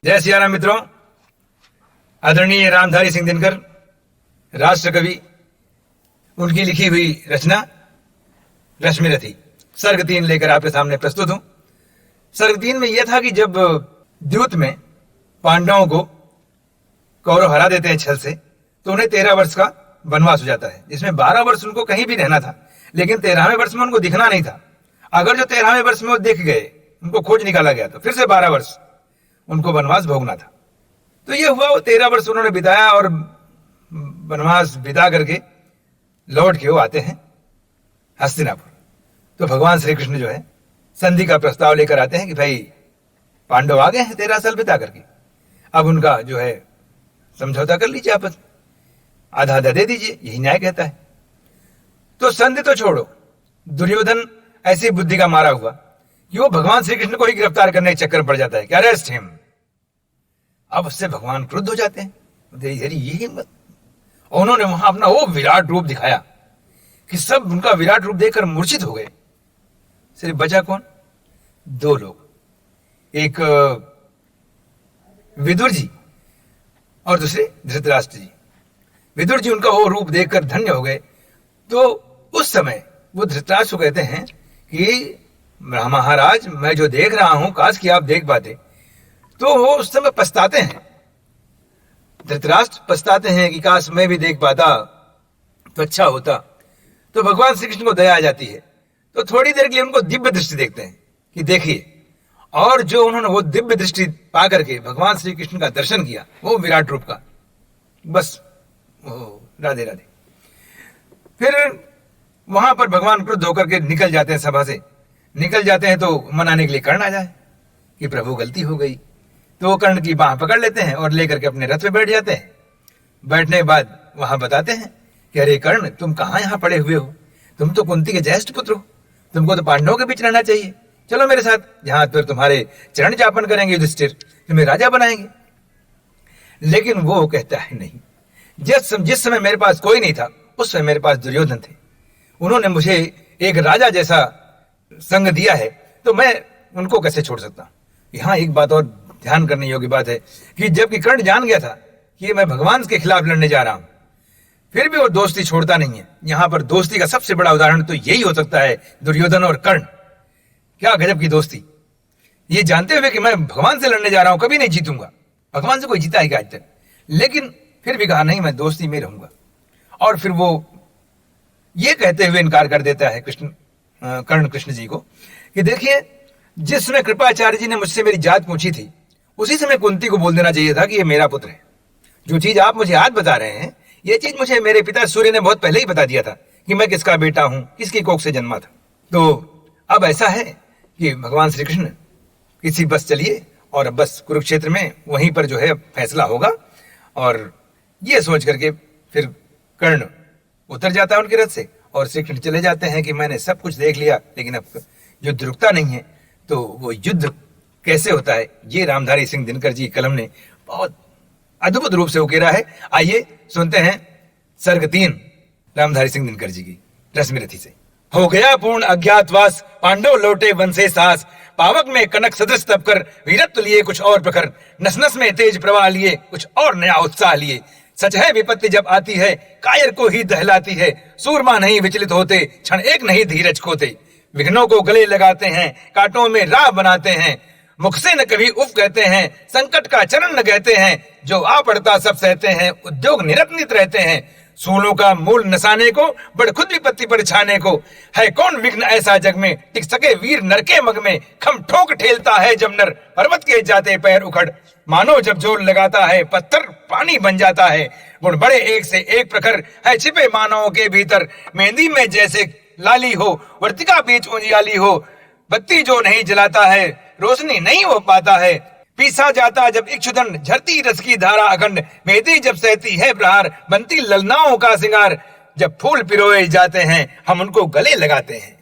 जय सिया राम मित्रों। आदरणीय रामधारी सिंह दिनकर राष्ट्र कवि, उनकी लिखी हुई रचना रश्मिरथी सर्ग 3 लेकर आपके सामने प्रस्तुत हूं। सर्ग 3 में यह था कि जब द्यूत में पांडवों को कौरव हरा देते हैं छल से, तो उन्हें 13 वर्ष का वनवास हो जाता है, जिसमें 12 वर्ष उनको कहीं भी रहना था, लेकिन 13वें वर्ष में उनको दिखना नहीं था। अगर जो 13वें वर्ष में वो दिख गए, उनको खोज निकाला गया, तो फिर से 12 वर्ष उनको वनवास भोगना था। तो ये हुआ, वो 13 वर्ष उन्होंने बिताया और वनवास बिता करके लौट के वो आते हैं हस्तिनापुर। तो भगवान श्री कृष्ण जो है संधि का प्रस्ताव लेकर आते हैं कि भाई पांडव आ गए हैं 13 साल बिता करके, अब उनका जो है समझौता कर लीजिए, आपस आधा आधा दे दीजिए, यही न्याय कहता है। तो संधि तो छोड़ो, दुर्योधन ऐसी बुद्धि का मारा हुआ कि वो भगवान श्री कृष्ण को ही गिरफ्तार करने के चक्कर में पड़ जाता है कि अरेस्ट हिम। अब उससे भगवान क्रुद्ध हो जाते हैं, ये हिम्मत। उन्होंने वहां अपना वो विराट रूप दिखाया कि सब उनका विराट रूप देखकर मूर्छित हो गए। सिर्फ बचा कौन? 2 लोग, एक विदुर जी और दूसरे धृतराष्ट्र जी। विदुर जी उनका वो रूप देखकर धन्य हो गए। तो उस समय वो धृतराष्ट्र को कहते हैं कि महाराज, मैं जो देख रहा हूं काश कि आप देख पाते। तो वो उस समय पछताते हैं, धृतराष्ट्र पछताते हैं कि काश मैं भी देख पाता तो अच्छा होता। तो भगवान श्री कृष्ण को दया आ जाती है, तो थोड़ी देर के लिए उनको दिव्य दृष्टि देखते हैं कि देखिए। और जो उन्होंने वो दिव्य दृष्टि पा करके भगवान श्री कृष्ण का दर्शन किया, वो विराट रूप का, बस राधे राधे। फिर वहां पर भगवान क्रुद्ध होकर के निकल जाते हैं, सभा से निकल जाते हैं। तो मनाने के लिए कर्ण आ जाए कि प्रभु गलती हो गई। तो वो कर्ण की बाह पकड़ लेते हैं और लेकर के अपने रथ पे बैठ जाते हैं। बैठने के बाद वहां बताते हैं कि अरे कर्ण, तुम कहाँ यहाँ पड़े हुए हो? तुम तो कुंती के ज्येष्ठ पुत्र हो, तुमको तो पांडवों के बीच रहना चाहिए। चलो मेरे साथ, जहां पर तुम्हारे चरण जापन करेंगे युधिष्ठिर, तुम्हें राजा बनाएंगे। लेकिन वो कहता है नहीं, जिस समय मेरे पास कोई नहीं था, उस समय मेरे पास दुर्योधन थे। उन्होंने मुझे एक राजा जैसा संग दिया है, तो मैं उनको कैसे छोड़ सकता। यहां एक बात और ध्यान करने योग्य बात है कि जबकि कर्ण जान गया था कि मैं भगवान के खिलाफ लड़ने जा रहा हूं, फिर भी वो दोस्ती छोड़ता नहीं है। यहां पर दोस्ती का सबसे बड़ा उदाहरण तो यही हो सकता है, दुर्योधन और कर्ण। क्या गजब की दोस्ती! ये जानते हुए कि मैं भगवान से लड़ने जा रहा हूं, कभी नहीं जीतूंगा, भगवान से कोई जीता है क्या आज तक, लेकिन फिर भी कहा नहीं, मैं दोस्ती में रहूंगा। और फिर वो ये कहते हुए इनकार कर देता है कर्ण कृष्ण जी को कि देखिए, जिस समय कृपाचार्य जी ने मुझसे मेरी जात पूछी थी, उसी समय कुंती को बोल देना चाहिए था कि ये मेरा पुत्र है। जो चीज आप मुझे आज बता रहे हैं, ये चीज मुझे मेरे पिता सूर्य ने बहुत पहले ही बता दिया था कि मैं किसका बेटा हूं, किसकी कोख से जन्मा था। तो अब ऐसा है कि भगवान श्री कृष्ण किसी बस चलिए, और बस कुरुक्षेत्र में वहीं पर जो है फैसला होगा। और ये सोच करके फिर कर्ण उतर जाता है उनके रथ से, और श्री कृष्ण चले जाते हैं कि मैंने सब कुछ देख लिया, लेकिन अब युद्ध रुकता नहीं है। तो वो युद्ध कैसे होता है, ये रामधारी सिंह दिनकर जी कलम ने बहुत अद्भुत रूप से उकेरा है। आइए सुनते हैं सर्ग 3 रामधारी सिंह दिनकर जी की रश्मिरथी से। हो गया पूर्ण अज्ञातवास, पांडव लौटे वन से सास। पावक में कनक सदृश तप कर, वीरत्व लिए कुछ और प्रखर। नस नस में तेज प्रवाह लिए, कुछ और नया उत्साह लिए। सच है विपत्ति जब आती है, कायर को ही दहलाती है। सूरमा नहीं विचलित होते, क्षण एक नहीं धीरज खोते। विघ्नों को गले लगाते हैं, कांटों में राह बनाते हैं। मुख से न कभी उफ कहते हैं, संकट का चरण न कहते हैं। जो आ पड़ता सब सहते हैं, उद्योग निरतनित रहते हैं। सूलों का मूल नसाने को, बड़ खुद विपत्ति पर छाने को। है कौन विघ्न ऐसा जग में, टिक सके वीर नर के मग में। खम ठोक ठेलता है जब नर, पर्वत के जाते पैर उखड़। मानो जब जोर लगाता है, पत्थर पानी बन जाता है। गुण बड़े एक से एक प्रखर, है छिपे मानवों के भीतर। मेहंदी में जैसे लाली हो, वर्तिका बीच उजियाली हो। बत्ती जो नहीं जलाता है, रोशनी नहीं हो पाता है। पीसा जाता जब इक्षुदंड, झरती रस की धारा अखंड। मेहंदी जब सहती है प्रहार, बनती ललनाओं का सिंगार। जब फूल पिरोए जाते हैं, हम उनको गले लगाते हैं।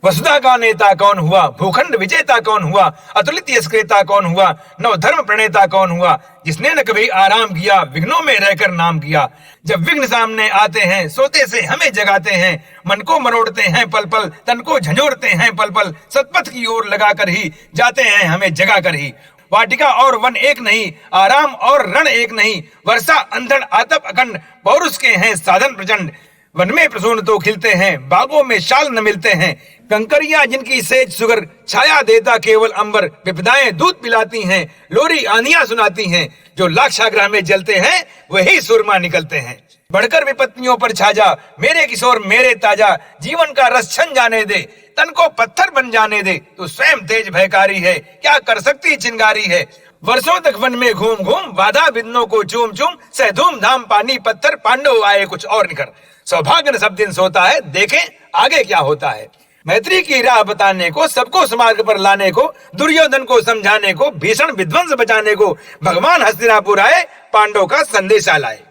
वसुधा का नेता कौन हुआ, भूखंड विजेता कौन हुआ। अतुलित यशक्रेता कौन हुआ, नव धर्म प्रणेता कौन हुआ। जिसने न कभी आराम किया, विघ्नों में रहकर नाम किया। जब विघ्न सामने आते हैं, सोते से हमें जगाते हैं। मन को मरोड़ते हैं पल पल, तन को झंझोरते हैं पल पल। सतपथ की ओर लगा कर ही जाते हैं हमें जगा कर ही। वाटिका और वन एक नहीं, आराम और रण एक नहीं, वर्षा अंधड़ आतप अखंड, पौरुष के हैं साधन प्रचंड। वन में प्रसून तो खिलते हैं, बागों में शाल न मिलते हैं, कंकरियां जिनकी सेज सुगर, छाया देता केवल अंबर, विपदाएं दूध पिलाती हैं, लोरी आंधियां सुनाती हैं, जो लाक्षागृह में जलते हैं वही सुरमा निकलते हैं। बढ़कर विपत्तियों पर छा जा मेरे किशोर मेरे ताजा, जीवन का रस छन जाने दे, तन को पत्थर बन जाने दे, तू स्वयं तेज भयकारी है, क्या कर सकती चिंगारी है। वर्षों तक वन में घूम घूम, बाधा बिंदुओं को चूम चूम, सह धूम धाम पानी पत्थर, पांडव आए कुछ और निकर, सौभाग्य न सब दिन सोता है, देखें आगे क्या होता है। मैत्री की राह बताने को, सबको समार्ग पर लाने को, दुर्योधन को समझाने को, भीषण विध्वंस बचाने को, भगवान हस्तिनापुर आए, पांडव का संदेशा लाए।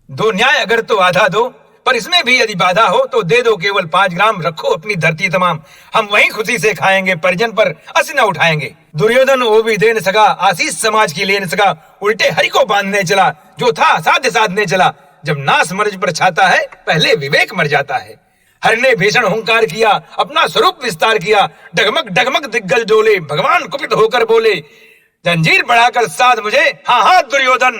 दो न्याय अगर तो आधा दो, पर इसमें भी यदि बाधा हो तो दे दो केवल 5 ग्राम, रखो अपनी धरती तमाम, हम वहीं खुशी से खाएंगे, परिजन पर असी न उठाएंगे। दुर्योधन वो भी दे न सका, आशीष समाज की ले न सका, उल्टे हरि को बांधने चला, जो था साध्य साधने चला। जब नाश मर्ज पर छाता है, पहले विवेक मर जाता है। हरि ने भीषण हुंकार किया, अपना स्वरूप विस्तार किया, डगमग डगमग दिग्गज डोले, भगवान कुपित होकर बोले, जंजीर बढ़ाकर साध मुझे, हाँ हाँ दुर्योधन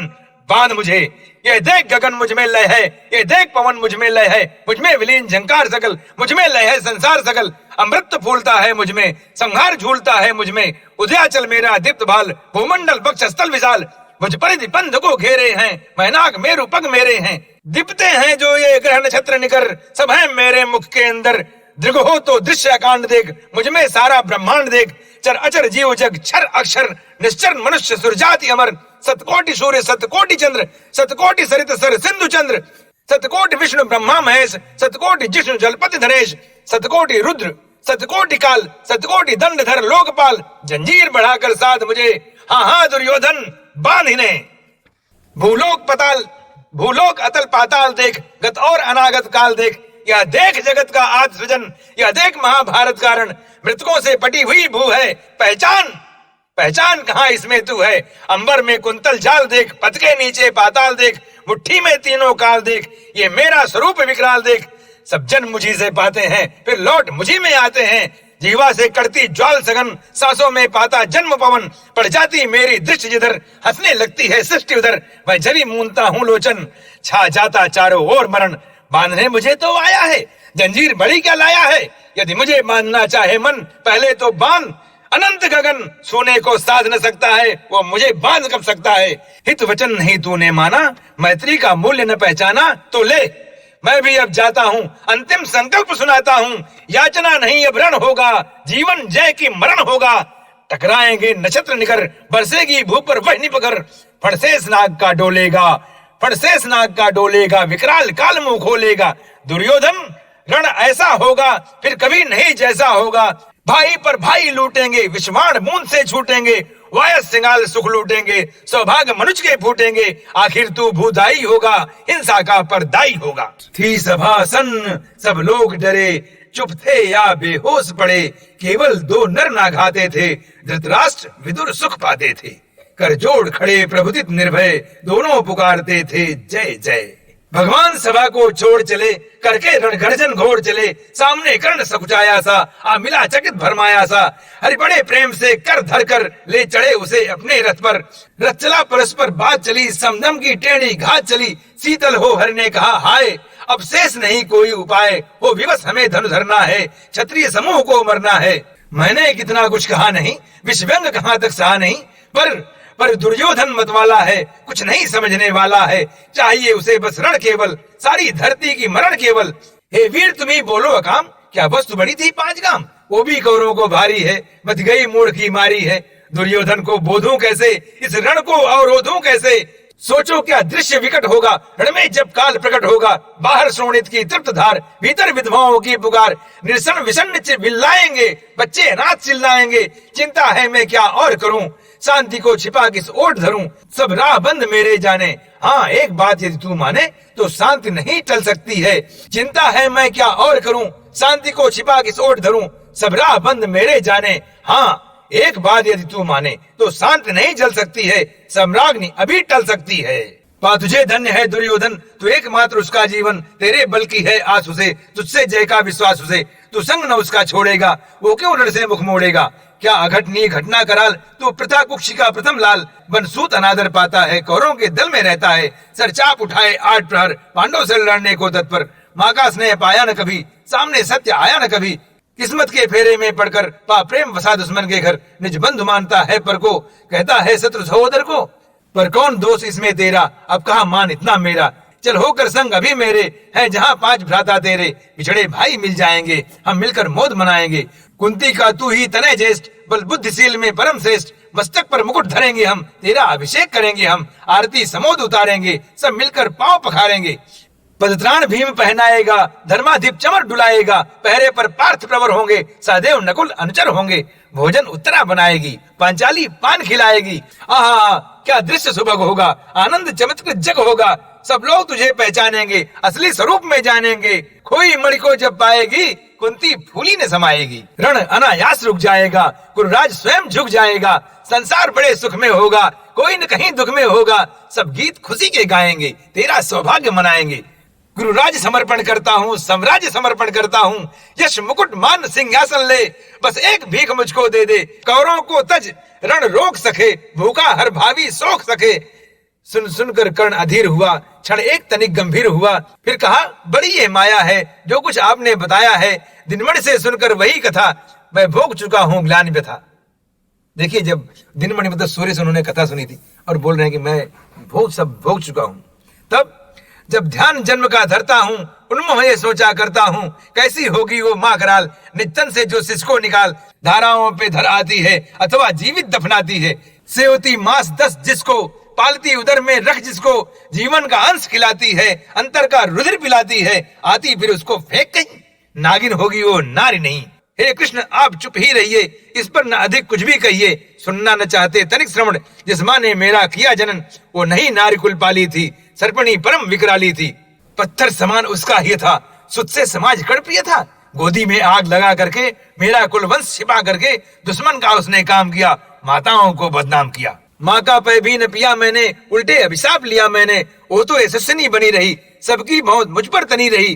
बांध मुझे। ये देख गगन मुझ में लय है, ये देख पवन मुझ में लय है, मुझ में विलीन झंकार सकल, मुझ में लय है संसार सकल, अमृत फूलता है मुझ में, संहार झूलता है मुझ में, उदयाचल मेरा दीप्त भाल, भूमंडल वक्षस्थल विशाल, मुझ परिधि पंध को घेरे हैं, मैनाक मेरु पग मेरे हैं, दीप्ते हैं जो ये ग्रह नक्षत्र निकर, सब है मेरे मुख के अंदर, दृग हो तो दृश्य कांड देख, मुझ में सारा ब्रह्मांड देख, चर अचर जीव जग छर अक्षर, निश्चर मनुष्य सुरजाति अमर, सतकोटि सूर्य सतकोटि चंद्र, सतकोटि सरित सर सिंधु चंद्र, सतकोटि विष्णु ब्रह्मा महेश, सतकोटि जिष्णु जलपति धनेश, सतकोटि रुद्र सतकोटि काल, सतकोटि दंडधर लोकपाल, जंजीर बढ़ाकर साध मुझे, हाँ हाँ दुर्योधन बांध इन्हें। भूलोक पताल, भूलोक अतल पाताल देख, गत और अनागत काल देख, यह देख जगत का आदि सृजन, यह देख महाभारत कारण, मृतकों से पटी हुई भू है, पहचान पहचान कहाँ इसमें तू है। अंबर में कुंतल जाल देख, पथ के नीचे पाताल देख, मुट्ठी में तीनों काल देख, ये मेरा स्वरूप विकराल देख। सब जन मुझी से पाते हैं, फिर लौट मुझी में आते हैं, जीवा से करती ज्वाल सघन, सांसों में पाता जन्म पवन, पड़ जाती मेरी दृष्टि जिधर, हंसने लगती है सृष्टि उधर, मैं जभी मूंदता हूँ लोचन, छा जाता चारों ओर मरण, बांधने मुझे तो आया है, जंजीर बड़ी क्या लाया है, यदि मुझे बांधना चाहे मन, पहले तो बांध। अनंत गगन सोने को साध न सकता है, वो मुझे बांध कब सकता है। हित वचन नहीं तूने माना, मैत्री का मूल्य न पहचाना, तो ले मैं भी अब जाता हूँ, अंतिम संकल्प सुनाता हूँ, याचना नहीं अब रण होगा, जीवन जय की मरण होगा। टकराएंगे नक्षत्र निकर, बरसेगी भू पर वह निपकर, फणशेष नाग का डोलेगा, फणशेष नाग का डोलेगा, विकराल काल मुंह खोलेगा। दुर्योधन रण ऐसा होगा फिर कभी नहीं जैसा होगा, भाई पर भाई लूटेंगे, विषमाण बूंद से छूटेंगे, वायस सिंगाल सुख लूटेंगे, सौभाग्य मनुष्य के फूटेंगे, आखिर तू भूदाई होगा, हिंसा का परदाई होगा। थी सभा सन्न, सब लोग डरे, चुप थे या बेहोश पड़े, केवल 2 नर नाघाते थे, धृतराष्ट्र विदुर सुख पाते थे। कर जोड़ खड़े प्रभुदित निर्भय, दोनों पुकारते थे जय जय। भगवान सभा को छोड़ चले, करके रण गर्जन घोड़ चले, सामने कर्ण सकुचाया सा, आ मिला चकित भरमाया सा, हरि बड़े प्रेम से कर धर कर ले चढ़े उसे अपने रथ पर। रथ चला परस्पर बात चली, समदम की टेढ़ी घात चली, शीतल हो हरि ने कहा हाय, अब शेष नहीं कोई उपाय, वो विवश हमें धनु धरना है, क्षत्रिय समूह को मरना है। मैंने कितना कुछ कहा नहीं, विषव्यंग कहाँ तक सहा नहीं, पर दुर्योधन मतवाला है, कुछ नहीं समझने वाला है, चाहिए उसे बस रण केवल, सारी धरती की मरण केवल। हे वीर तुम्ही बोलो अकाम, क्या वस्तु बड़ी थी 5 गाम, वो भी कौरवों को भारी है, मत गई मूढ़ की मारी है। दुर्योधन को बोधूं कैसे, इस रण को अवरोधूं कैसे, सोचो क्या दृश्य विकट होगा, रण में जब काल प्रकट होगा, बाहर शोणित की तृप्त धार, भीतर विधवाओं की पुकार, निर्सन विषन्न बिल्लाएंगे, बच्चे अनाथ चिल्लाएंगे, चिंता है मैं क्या और करूं, शांति को छिपा किस ओट धरूं, सब राह बंद मेरे जाने। हाँ एक बात यदि तू माने, तो शांति नहीं टल सकती है, चिंता है मैं क्या और करूं, शांति को छिपा किस ओट धरूं, सब राह बंद मेरे जाने। हाँ एक बात यदि तू माने, तो शांति नहीं जल सकती है, सम्राग्नि अभी टल सकती है। पा तुझे धन्य है दुर्योधन, तू एकमात्र उसका जीवन, तेरे बल की है आस उसे, तुझसे जय का विश्वास उसे, तू संग न उसका छोड़ेगा, वो क्यों रण से मुख मोड़ेगा। क्या अघटनीय घटना कराल, तू प्रथा कुक्षी का प्रथम लाल, बनसूत अनादर पाता है, कौरों के दल में रहता है, सर चाप उठाए 8 प्रहर, पांडव से लड़ने को तत्पर, माँ का स्नेह पाया न कभी, सामने सत्य आया न कभी, किस्मत के फेरे में पड़कर पा प्रेम वसा दुश्मन के घर, निज बंधु मानता है पर को, कहता है शत्रु सहोदर को, पर कौन दोष इसमें तेरा, अब कहा मान इतना मेरा, चल होकर संग अभी मेरे, है जहाँ 5 भ्राता तेरे, बिछड़े भाई मिल जाएंगे, हम मिलकर मौज मनाएंगे, कुंती का तू ही तनय ज्येष्ठ, बल बुद्धिशील में परम श्रेष्ठ, मस्तक पर मुकुट धरेंगे हम, तेरा अभिषेक करेंगे हम, आरती समोद उतारेंगे, सब मिलकर पांव पखारेंगे, पदत्राण भीम पहनाएगा, धर्माधिप चमर डुलाएगा, पहरे पर पार्थ प्रवर होंगे, सहदेव नकुल अनुचर होंगे, भोजन उत्तरा बनाएगी, पांचाली पान खिलाएगी, आहा क्या दृश्य सुभग होगा, आनंद चमत्कृत जग होगा, सब लोग तुझे पहचानेंगे, असली स्वरूप में जानेंगे, खोई मणि को जब पाएगी, कुंती फूली ने समाएगी, रण अनायास रुक जाएगा, गुरुराज स्वयं झुक जाएगा, संसार बड़े सुख में होगा, कोई न कहीं दुख में होगा, सब गीत खुशी के गाएंगे, तेरा सौभाग्य मनाएंगे, गुरुराज समर्पण करता हूँ, साम्राज्य समर्पण करता हूँ, यश मुकुट मान सिंहासन ले, बस एक भीख मुझको दे दे, कौरों को तज रण रोक सके, भूखा हर भावी सोख सके। सुन सुनकर कर्ण अधीर हुआ, क्षण एक तनिक गंभीर हुआ, फिर कहा बड़ी ये माया है, जो कुछ आपने बताया है, दिनमणि से सुनकर वही कथा, मैं भोग चुका हूँ ग्लानि व्यथा। देखिए, जब दिनमणि मतलब सूर्य से उन्होंने कथा सुनी थी और बोल रहे हैं कि मैं सब भोग चुका हूँ, तब जब ध्यान जन्म का धरता हूँ, उन्मोह ये सोचा करता हूँ, कैसी होगी वो माँ कराल, नित्तन से जो शिश को निकाल, धाराओं पे धर आती है अथवा जीवित दफनाती है, सेवती मांस 10 जिसको, पालती उदर में रख जिसको, जीवन का अंश खिलाती है, अंतर का रुधिर पिलाती है, आती फिर उसको फेंक कहीं, नागिन होगी वो नारी नहीं। हे कृष्ण आप चुप ही रहिए, इस पर न अधिक कुछ भी कहिए, सुनना न चाहते तनिक श्रवण, जिस माँ ने मेरा किया जनन, वो नहीं नारी कुल पाली थी, सर्पणी परम विकराली थी, पत्थर समान उसका ही था, सुध से समाज कड़प्रिय था, गोदी में आग लगा करके मेरा कुल वंश छिपा करके दुश्मन का उसने काम किया, माताओं को बदनाम किया, माँ का पै भी न पिया मैंने, उल्टे अभिशाप लिया मैंने, वो तो यशस्विनी बनी रही, सबकी मौत मुझ पर तनी रही,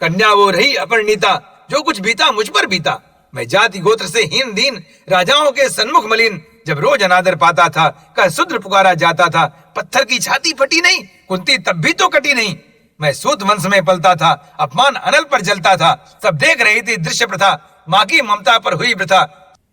कन्या वो रही अपरिणीता, जो कुछ बीता मुझ पर बीता, मैं जाति गोत्र से हीन दीन, राजाओं के सन्मुख मलिन, जब रोज अनादर पाता था, कह शूद्र पुकारा जाता था, पत्थर की छाती फटी नहीं, कुंती तब भी तो कटी नहीं, मैं सूत वंश में पलता था, अपमान अनल पर जलता था, सब देख रही थी दृश्य प्रथा, माँ की ममता पर हुई प्रथा,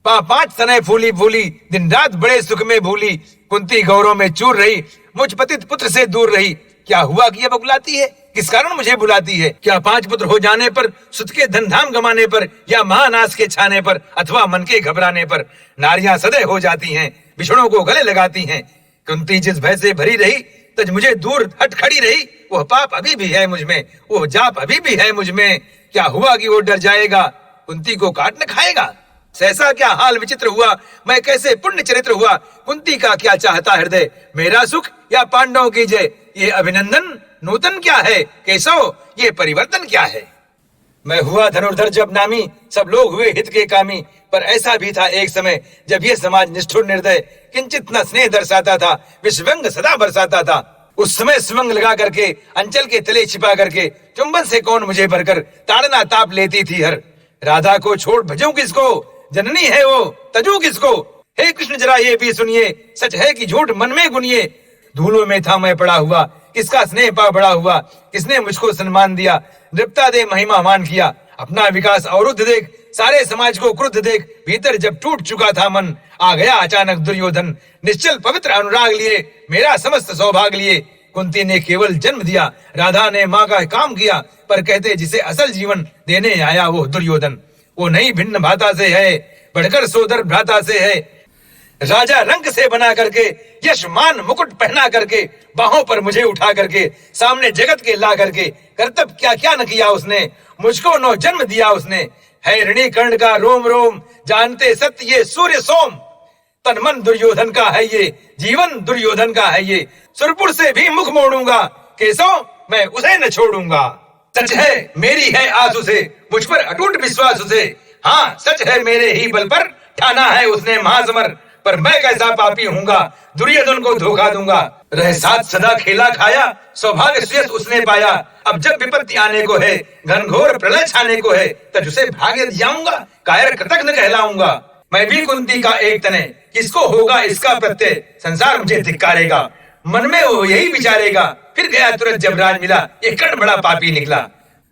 5 सनय फूली फूली, दिन रात बड़े सुख में भूली, कुंती गौरव में चूर रही, मुझ पतित पुत्र से दूर रही, क्या हुआ कि अब बुलाती है, किस कारण मुझे बुलाती है, क्या 5 पुत्र हो जाने पर, सुत के धन धाम गमाने पर, या महानाश के छाने पर, अथवा मन के घबराने पर, नारियां सदै हो जाती हैं, बिछड़ों को गले लगाती हैं, कुंती जिस भय से भरी रही, तज मुझे दूर हट खड़ी रही, वह पाप अभी भी है मुझ में, वो जाप अभी भी है मुझ में, क्या हुआ कि वो डर जाएगा, कुंती को काट न खाएगा, सहसा क्या हाल विचित्र हुआ, मैं कैसे पुण्य चरित्र हुआ, कुंती का क्या चाहता हृदय, मेरा सुख या पांडवों की जय, ये अभिनंदन नूतन क्या है, केशव ये परिवर्तन क्या है। मैं हुआ धनुर्धर जब नामी, सब लोग हुए हित के कामी, पर ऐसा भी था एक समय, जब ये समाज निष्ठुर निर्दय, किंचित न स्नेह दर्शाता था, विषव्यंग सदा बरसाता था, उस समय स्वंग लगा करके, अंचल के तले छिपा करके, चुंबन से कौन मुझे भरकर, ताड़ना ताप लेती थी हर, राधा को छोड़ भजूं किसको, जननी है वो तजू किसको, हे कृष्ण जरा ये भी सुनिए, सच है कि झूठ मन में गुनिए, धूलों में था मैं पड़ा हुआ, किसका स्नेह पा बड़ा हुआ, किसने मुझको सम्मान दिया, नृपता दे महिमा मान किया, अपना विकास अवरुद्ध देख, सारे समाज को क्रुद्ध देख, भीतर जब टूट चुका था मन, आ गया अचानक दुर्योधन, निश्चल पवित्र अनुराग लिए, मेरा समस्त सौभाग्य लिए, कुंती ने केवल जन्म दिया, राधा ने माँ का काम किया, पर कहते जिसे असल जीवन देने आया वो दुर्योधन, वो नहीं भिन्न भाता से है, बढ़कर सोदर भ्राता से है, राजा रंग से बना करके, यश मान मुकुट पहना करके, बाहों पर मुझे उठा करके, सामने जगत के ला करके, कर्तव्य क्या क्या न किया उसने, मुझको नौ जन्म दिया उसने, है ऋणी कर्ण का रोम रोम, जानते सत्य ये सूर्य सोम, तन मन दुर्योधन का है ये, जीवन दुर्योधन का है ये, सुरपुर से भी मुख मोड़ूंगा, केशव मैं उसे न छोड़ूंगा, सच है मेरी है आस उसे, मुझ पर अटूट विश्वास उसे, हाँ सच है मेरे ही बल पर, ठाना है उसने महासमर, पर मैं कैसा पापी हूँगा, दुर्योधन को धोखा दूंगा, रह साथ सदा खेला खाया, सौभाग्य श्रेष्ठ उसने पाया, अब जब विपत्ति आने को है, घनघोर प्रलय छाने को है, तब उसे भाग्य दियाऊंगा, कायर कृतज्ञ कहलाऊंगा, मैं भी कुंती का एक तने, किसको होगा इसका प्रत्यय, संसार मुझे धिक्कारेगा। मन में वो यही विचारेगा, फिर गया तुरंत जब राज मिला, ये कर्ण बड़ा पापी निकला।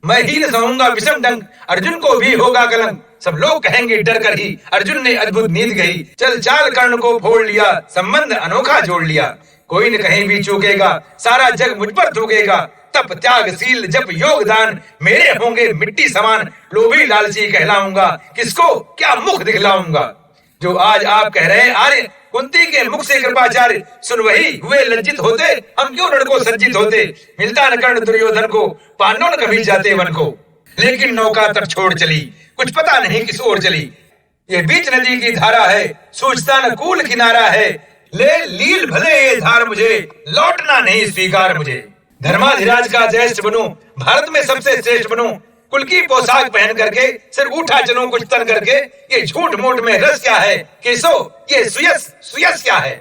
मैं ही न सहूंगा विषम डंक, अर्जुन को भी होगा कलंक। सब लोग कहेंगे डर कर ही, अर्जुन ने अद्भुत नींद गई। चल चाल कर्ण को फोड़ लिया, संबंध अनोखा जोड़ लिया। कोई न कहीं भी चूकेगा, सारा जग मुझ पर थूकेगा। तप त्याग सील जप योगदान, मेरे होंगे मिट्टी समान। लोभी लालची कहलाऊंगा, किसको क्या मुख दिखलाऊंगा। जो आज आप कह रहे आर्य, कुंती के मुख से कृपाचार्य, सुन वही हुए लज्जित होते, हम क्यों लड़को सज्जित होते। मिलता न कर्ण दुर्योधन को, पांडव न कभी जाते वन को। लेकिन नौका तट छोड़ चली, कुछ पता नहीं किस ओर चली। ये बीच नदी की धारा है, सूझता न कूल किनारा है। ले लील भले ये धार मुझे, लौटना नहीं स्वीकार मुझे। धर्माधिराज का ज्येष्ठ बनूं, भारत में सबसे श्रेष्ठ बनूं। कुल की पोशाक पहन करके, सिर उठा चलूं कुछ तन करके। ये झूठ मूठ में रस क्या है, केसो ये सुयस सुयस क्या है।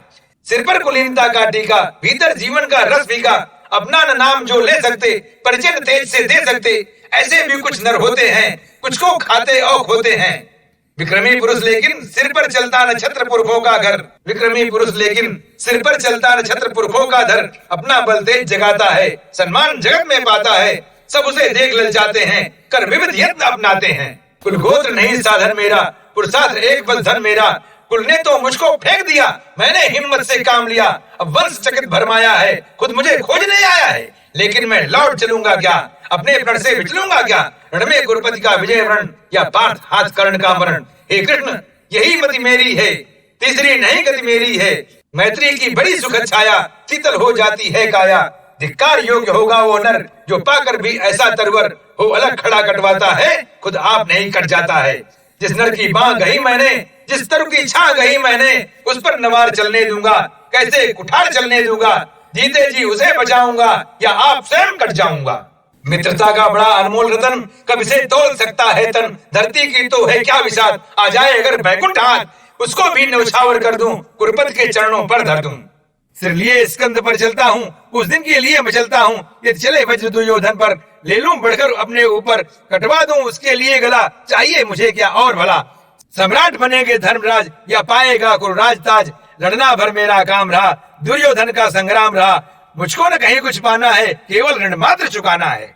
सिर पर कुलीनता का टीका, भीतर जीवन का रस फीका। अपना न नाम जो ले सकते, परिचय तेज से दे सकते। ऐसे भी कुछ नर होते हैं, कुछ को खाते और खोते हैं। विक्रमी पुरुष लेकिन सिर पर चलता न छत्र पुरखों का घर। विक्रमी पुरुष लेकिन सिर पर चलता न छत्र पुरखों का धर। अपना बल तेज जगाता है, सम्मान जगत में पाता है। सब उसे देख ललचाते हैं, कर विविध यत्न अपनाते हैं। कुल गोत्र नहीं साधन मेरा, पुरुषार्थ एक बल धन मेरा। कुल ने तो मुझको फेंक दिया, मैंने हिम्मत से काम लिया। अब वंश चकित भरमाया है, खुद मुझे खोजने आया है। लेकिन मैं लौट चलूंगा क्या, अपने प्रण से विचलूंगा क्या। रण में गुरुपति का विजय वरण, या पार्थ हाथ कर्ण का मरण। हे कृष्ण यही मति मेरी है, तीसरी नहीं गति मेरी है। मैत्री की बड़ी सुखद छाया, शीतल हो जाती है काया। धिक्कार योग्य होगा वो नर, जो पाकर भी ऐसा तरवर हो। अलग खड़ा कटवाता है, खुद आप नहीं कट जाता है। जिस नर की बांह गही मैंने, जिस तरु की छां गही मैंने, उस पर नवार चलने दूंगा, कैसे कुठार चलने दूंगा। जीते जी उसे बचाऊंगा, या आप स्वयं कट जाऊंगा। मित्रता का बड़ा अनमोल रतन, कब इसे तोल सकता है तन। धरती की तो है क्या विसात, आ जाए अगर बैकुंठ हाथ, उसको भी न्यौछावर कर दूं, कुरुपति के चरणों पर धर दूं। सिर लिए स्कंद पर चलता हूँ, उस दिन के लिए मैं चलता हूँ। यदि चले वज्र दुर्योधन पर, ले लूं बढ़कर अपने ऊपर। कटवा दूं उसके लिए गला, चाहिए मुझे क्या और भला। सम्राट बनेंगे धर्मराज, या पाएगा कुरुराज ताज। लड़ना भर मेरा काम रहा, दुर्योधन का संग्राम रहा। मुझको न कहीं कुछ पाना है, केवल ऋण मात्र चुकाना है।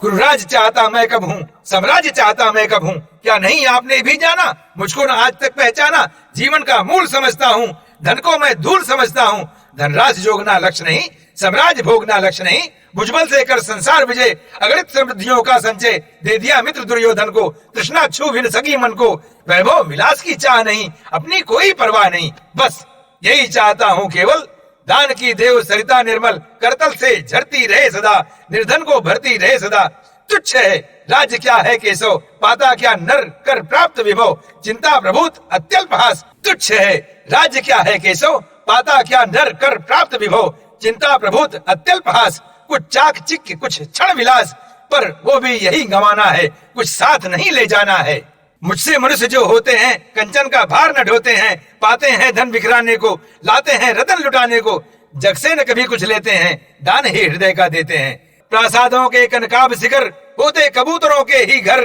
कुरुराज चाहता मैं कब हूँ, साम्राज्य चाहता मैं कब हूँ। क्या नहीं आपने भी जाना, मुझको न आज तक पहचाना। जीवन का मूल समझता हूँ, धन को मैं धूल समझता हूँ। धनराज जोगना लक्ष्य नहीं, साम्राज्य भोगना लक्ष्य नहीं। भुजबल से कर संसार विजय, अगणित समृद्धियों का संचय। दे दिया मित्र दुर्योधन को, तृष्णा छू भी न सकी मन को। वैभव विलास की चाह नहीं, अपनी कोई परवाह नहीं। बस यही चाहता हूँ केवल, दान की देव सरिता निर्मल। करतल से झरती रहे सदा, निर्धन को भरती रहे सदा। तुच्छ है राज्य क्या है केशव, पाता क्या नर कर प्राप्त विभव। चिंता प्रभुत अत्यल्प हास, तुच्छ है राज्य क्या है केशव, पाता क्या नर कर प्राप्त विभव। चिंता प्रभुत अत्यल्प हास, कुछ चाक चिक कुछ क्षण विलास। पर वो भी यही गंवाना है, कुछ साथ नहीं ले जाना है। मुझसे मनुष्य जो होते हैं, कंचन का भार न ढोते हैं। पाते हैं धन बिखराने को, लाते हैं रतन लुटाने को। जग से न कभी कुछ लेते हैं, दान ही हृदय का देते हैं। प्रासादों के कनकाब शिखर, होते कबूतरों के ही घर।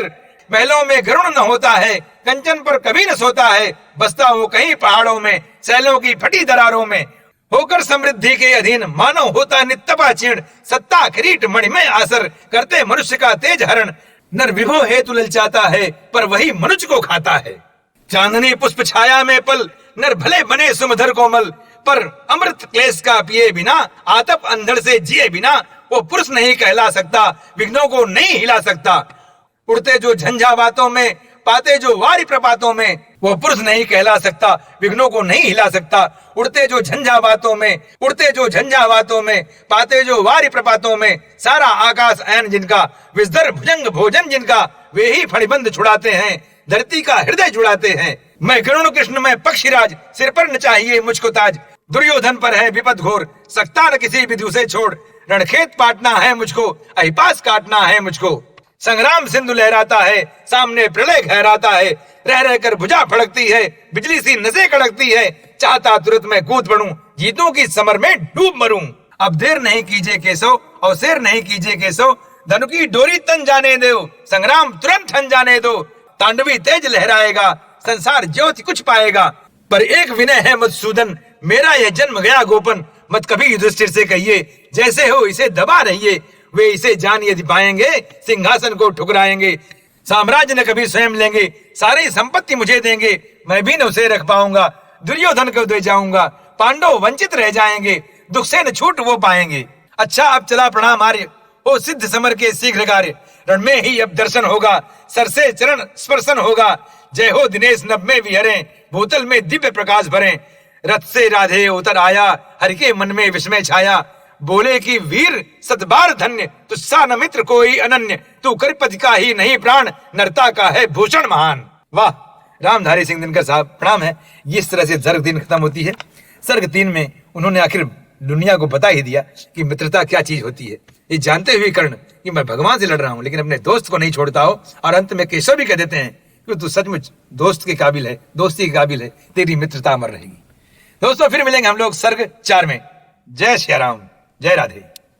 महलों में गरुड़ न होता है, कंचन पर कभी न सोता है। बसता वो कहीं पहाड़ों में, सैलों की फटी दरारों में। होकर समृद्धि के अधीन, मानव होता नित्यपा चीर्ण। सत्ता किरीट मणिमय आसर, करते मनुष्य का तेज हरण। नर विभो हेतु ललचाता है, पर वही मनुष्य को खाता है। चांदनी पुष्प छाया में पल, नर भले बने सुमधर कोमल। पर अमृत क्लेश का पिए बिना, आतप अंधड़ से जिए बिना। वो पुरुष नहीं कहला सकता, विघ्नों को नहीं हिला सकता। उड़ते जो झंझावातों में, पाते जो वारी प्रपातों में। वो पुरुष नहीं कहला सकता, विघ्नों को नहीं हिला सकता। उड़ते जो झंझावातों में, उड़ते जो झंझावातों में, पाते जो वारी प्रपातों में। सारा आकाश ऐन जिनका, विस्तर भुजंग भोजन जिनका। वे ही फणिबंध छुड़ाते हैं, धरती का हृदय जुड़ाते हैं। मैं गरुण कृष्ण में पक्षीराज, सिर पर न चाहिए मुझको ताज। दुर्योधन पर है विपद घोर, सकता न किसी विधु से छोड़। रणखेत पाटना है मुझको, अहिपास काटना है मुझको। संग्राम सिंधु लहराता है, सामने प्रलय गहराता है। रह रह कर भुजा फड़कती है, बिजली सी नसें कड़कती है। चाहता तुरंत मैं कूद पड़ूं, जीतों की समर में डूब मरूं। अब देर नहीं कीजिए केशव, अवसेर नहीं कीजिए केशव। धनु की डोरी तन जाने दो, संग्राम तुरंत ठन जाने दो। तांडवी तेज लहराएगा, संसार ज्योति कुछ पाएगा। पर एक विनय है मधुसूदन, मेरा यह जन्म गया गोपन। मत कभी युधिष्ठिर से कहिए, जैसे हो इसे दबा रहिए। वे इसे जान यदि पाएंगे, सिंहासन को ठुकराएंगे। साम्राज्य न कभी स्वयं लेंगे, सारी संपत्ति मुझे देंगे। मैं भी न उसे रख पाऊंगा, दुर्योधन को दे जाऊंगा। पांडव वंचित रह जाएंगे, दुख से न छूट वो पाएंगे। अच्छा अब चला प्रणाम आर्य, हो सिद्ध समर के शीघ्र कार्य। रण में ही अब दर्शन होगा, सर से चरण स्पर्शन होगा। जय हो दिनेश नभ में विहरे, भूतल में दिव्य प्रकाश भरे। रथ से राधे उतर आया, हरि के मन में विस्मय छाया। बोले कि वीर सतबार धन्य, तुझसा न मित्र कोई अनन्य। तू करिपति का ही नहीं प्राण, नरता का है भूषण महान। वाह, रामधारी सिंह दिनकर साहब प्रणाम है। इस तरह से सर्ग 3 खत्म होती है। सर्ग 3 में उन्होंने आखिर दुनिया को बता ही दिया कि मित्रता क्या चीज होती है। ये जानते हुए कर्ण कि मैं भगवान से लड़ रहा हूं, लेकिन अपने दोस्त को नहीं छोड़ता हो। और अंत में केशव भी कह देते हैं कि तू सचमुच दोस्त के काबिल है, दोस्ती के काबिल है, तेरी मित्रता अमर रहेगी। दोस्तों फिर मिलेंगे हम लोग सर्ग 4 में। जय श्री राम, जय राधे।